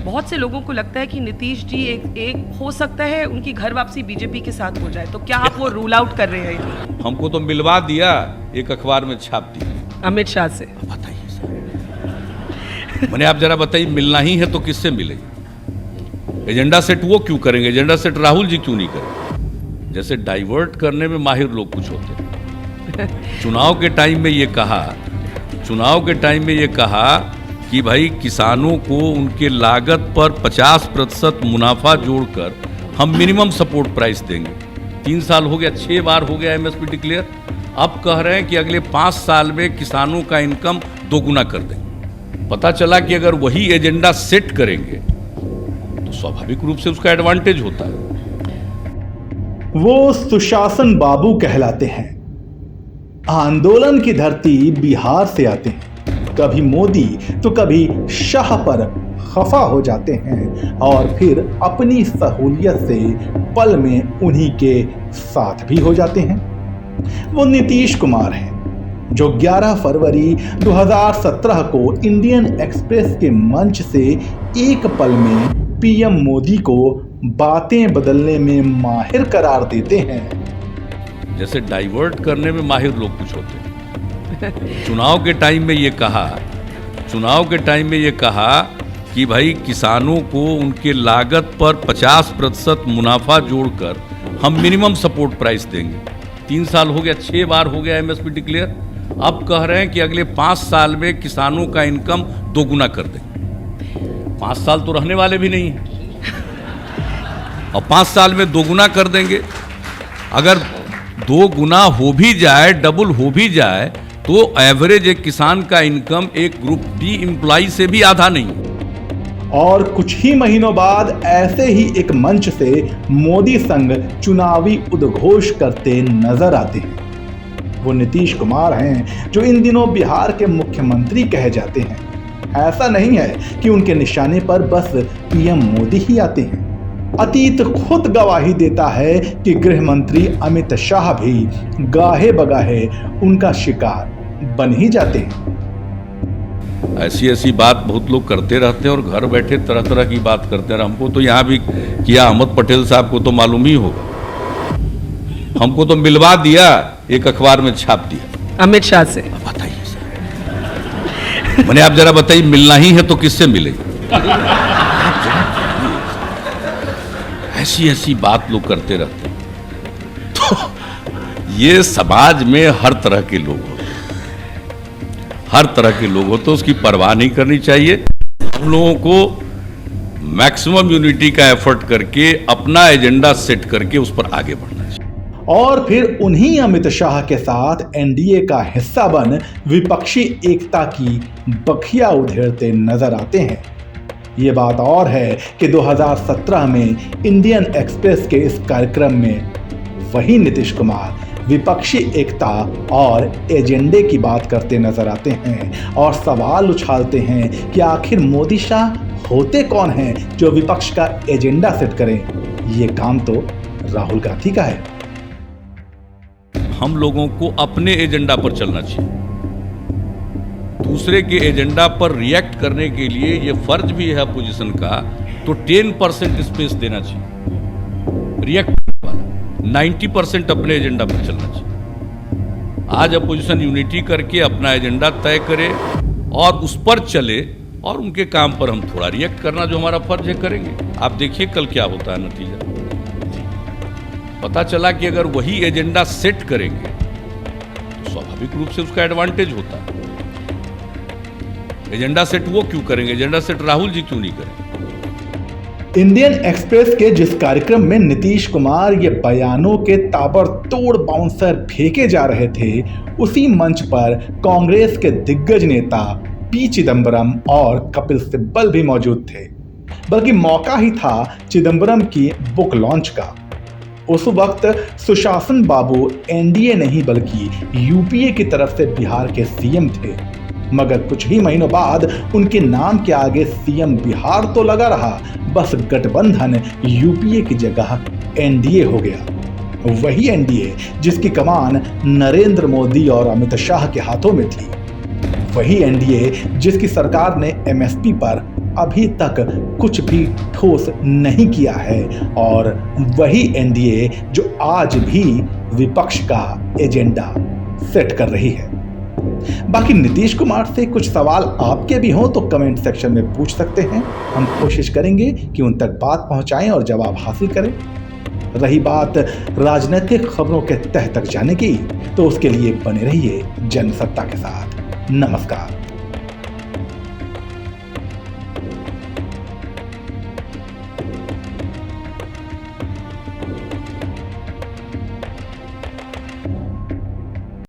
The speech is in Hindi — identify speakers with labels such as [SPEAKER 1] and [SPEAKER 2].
[SPEAKER 1] बहुत से लोगों को लगता है कि नीतीश जी एक हो सकता है उनकी घर वापसी बीजेपी के साथ हो जाए, तो क्या आप वो रूल आउट कर रहे हैं?
[SPEAKER 2] हमको तो मिलवा दिया, एक अखबार में छाप दिया
[SPEAKER 1] अमित शाह से।
[SPEAKER 2] बताइए सर, मैंने आप जरा बताइए, मिलना ही है तो किससे मिलेंगे? एजेंडा सेट वो क्यों करेंगे? एजेंडा सेट राहुल जी क्यों नहीं करेंगे? जैसे डाइवर्ट करने में माहिर लोग कुछ होते हैं। चुनाव के टाइम में ये कहा कि भाई किसानों को उनके लागत पर 50% मुनाफा जोड़कर हम मिनिमम सपोर्ट प्राइस देंगे। 3 साल हो गया, 6 बार हो गया एमएसपी डिक्लेयर। अब कह रहे हैं कि अगले 5 साल में किसानों का इनकम दोगुना कर देंगे। पता चला कि अगर वही एजेंडा सेट करेंगे तो स्वाभाविक रूप से उसका एडवांटेज होता है।
[SPEAKER 3] वो सुशासन बाबू कहलाते हैं। आंदोलन की धरती बिहार से आते हैं। कभी मोदी तो कभी शाह पर खफा हो जाते हैं और फिर अपनी सहूलियत से पल में उन्हीं के साथ भी हो जाते हैं। वो नीतीश कुमार हैं, जो 11 फरवरी 2017 को इंडियन एक्सप्रेस के मंच से एक पल में पीएम मोदी को बातें बदलने में माहिर करार देते हैं।
[SPEAKER 2] जैसे डाइवर्ट करने में माहिर लोग कुछ होते हैं। चुनाव के टाइम में ये कहा कि भाई किसानों को उनके लागत पर 50% मुनाफा जोड़कर हम मिनिमम सपोर्ट प्राइस देंगे। 3 साल हो गया, 6 बार हो गया एमएसपी डिक्लेयर। अब कह रहे हैं कि अगले 5 साल में किसानों का इनकम दोगुना कर देंगे। 5 साल तो रहने वाले भी नहीं हैं और 5 साल में दोगुना कर देंगे। अगर 2 गुना हो भी जाए, डबल हो भी जाए, तो एवरेज एक किसान का इनकम एक ग्रुप डी एम्प्लॉय से भी आधा नहीं।
[SPEAKER 3] और कुछ ही महीनों बाद ऐसे ही एक मंच से मोदी संग चुनावी उद्घोष करते नजर आते हैं। वो नीतीश कुमार हैं, जो इन दिनों बिहार के मुख्यमंत्री कहे जाते हैं। ऐसा नहीं है कि उनके निशाने पर बस पीएम मोदी ही आते हैं। अतीत खुद गवाही देता है कि गृह मंत्री अमित शाह भी गाहे बगाहे उनका शिकार बन ही जाते हैं।
[SPEAKER 2] ऐसी बात बहुत लोग करते रहते हैं और घर बैठे तरह तरह की बात करते हैं। हमको तो यहाँ भी किया, अहमद पटेल साहब को तो मालूम ही होगा। हमको तो मिलवा दिया, एक अखबार में छाप दिया
[SPEAKER 1] अमित शाह से।
[SPEAKER 2] बताइए सर, मैंने आप जरा बताइए, मिलना ही है तो किससे मिलेंगे? ऐसी बात लोग करते रहते हैं। तो ये समाज में हर तरह के लोग होते, उसकी परवाह नहीं करनी चाहिए। हम लोगों को मैक्सिमम यूनिटी का एफर्ट करके अपना एजेंडा सेट करके उस पर आगे बढ़ना चाहिए।
[SPEAKER 3] और फिर उन्हीं अमित शाह के साथ एनडीए का हिस्सा बन विपक्षी एकता की बखिया उधेड़ते नजर आते हैं। ये बात और है कि 2017 में इंडियन एक्सप्रेस के इस कार्यक्रम में वही नीतीश कुमार विपक्षी एकता और एजेंडे की बात करते नजर आते हैं और सवाल उछालते हैं कि आखिर मोदी शाह होते कौन हैं जो विपक्ष का एजेंडा सेट करें। ये काम तो राहुल गांधी का है।
[SPEAKER 2] हम लोगों को अपने एजेंडा पर चलना चाहिए। दूसरे के एजेंडा पर रिएक्ट करने के लिए ये फर्ज भी है अपोजिशन का, तो 10% स्पेस देना चाहिए रिएक्ट करने वाला, 90% अपने एजेंडा पर चलना चाहिए। आज अपोजिशन यूनिटी करके अपना एजेंडा तय करे और उस पर चले, और उनके काम पर हम थोड़ा रिएक्ट करना जो हमारा फर्ज है करेंगे। आप देखिए कल क्या होता है नतीजा। पता चला कि अगर वही एजेंडा सेट करेंगे तो स्वाभाविक रूप से उसका एडवांटेज होता है। एजेंडा सेट वो क्यों करेंगे? एजेंडा सेट राहुल जी क्यों नहीं करेंगे?
[SPEAKER 3] इंडियन एक्सप्रेस के जिस कार्यक्रम में नीतीश कुमार ये बयानों के ताबड़तोड़ बाउंसर फेंके जा रहे थे, उसी मंच पर कांग्रेस के दिग्गज नेता पी चिदंबरम और कपिल सिब्बल भी मौजूद थे। बल्कि मौका ही था चिदंबरम की बुक लॉन्च का। उस वक्त सुशासन बाबू एनडीए नहीं बल्कि यूपीए की तरफ से बिहार के सीएम थे, मगर कुछ ही महीनों बाद उनके नाम के आगे सीएम बिहार तो लगा रहा, बस गठबंधन यूपीए की जगह एनडीए हो गया। वही एनडीए जिसकी कमान नरेंद्र मोदी और अमित शाह के हाथों में थी, वही एनडीए जिसकी सरकार ने एमएसपी पर अभी तक कुछ भी ठोस नहीं किया है और वही एनडीए जो आज भी विपक्ष का एजेंडा सेट कर रही है। बाकी नीतीश कुमार से कुछ सवाल आपके भी हों तो कमेंट सेक्शन में पूछ सकते हैं। हम कोशिश करेंगे कि उन तक बात पहुंचाएं और जवाब हासिल करें। रही बात राजनीतिक खबरों के तह तक जाने की, तो उसके लिए बने रहिए जनसत्ता के साथ। नमस्कार।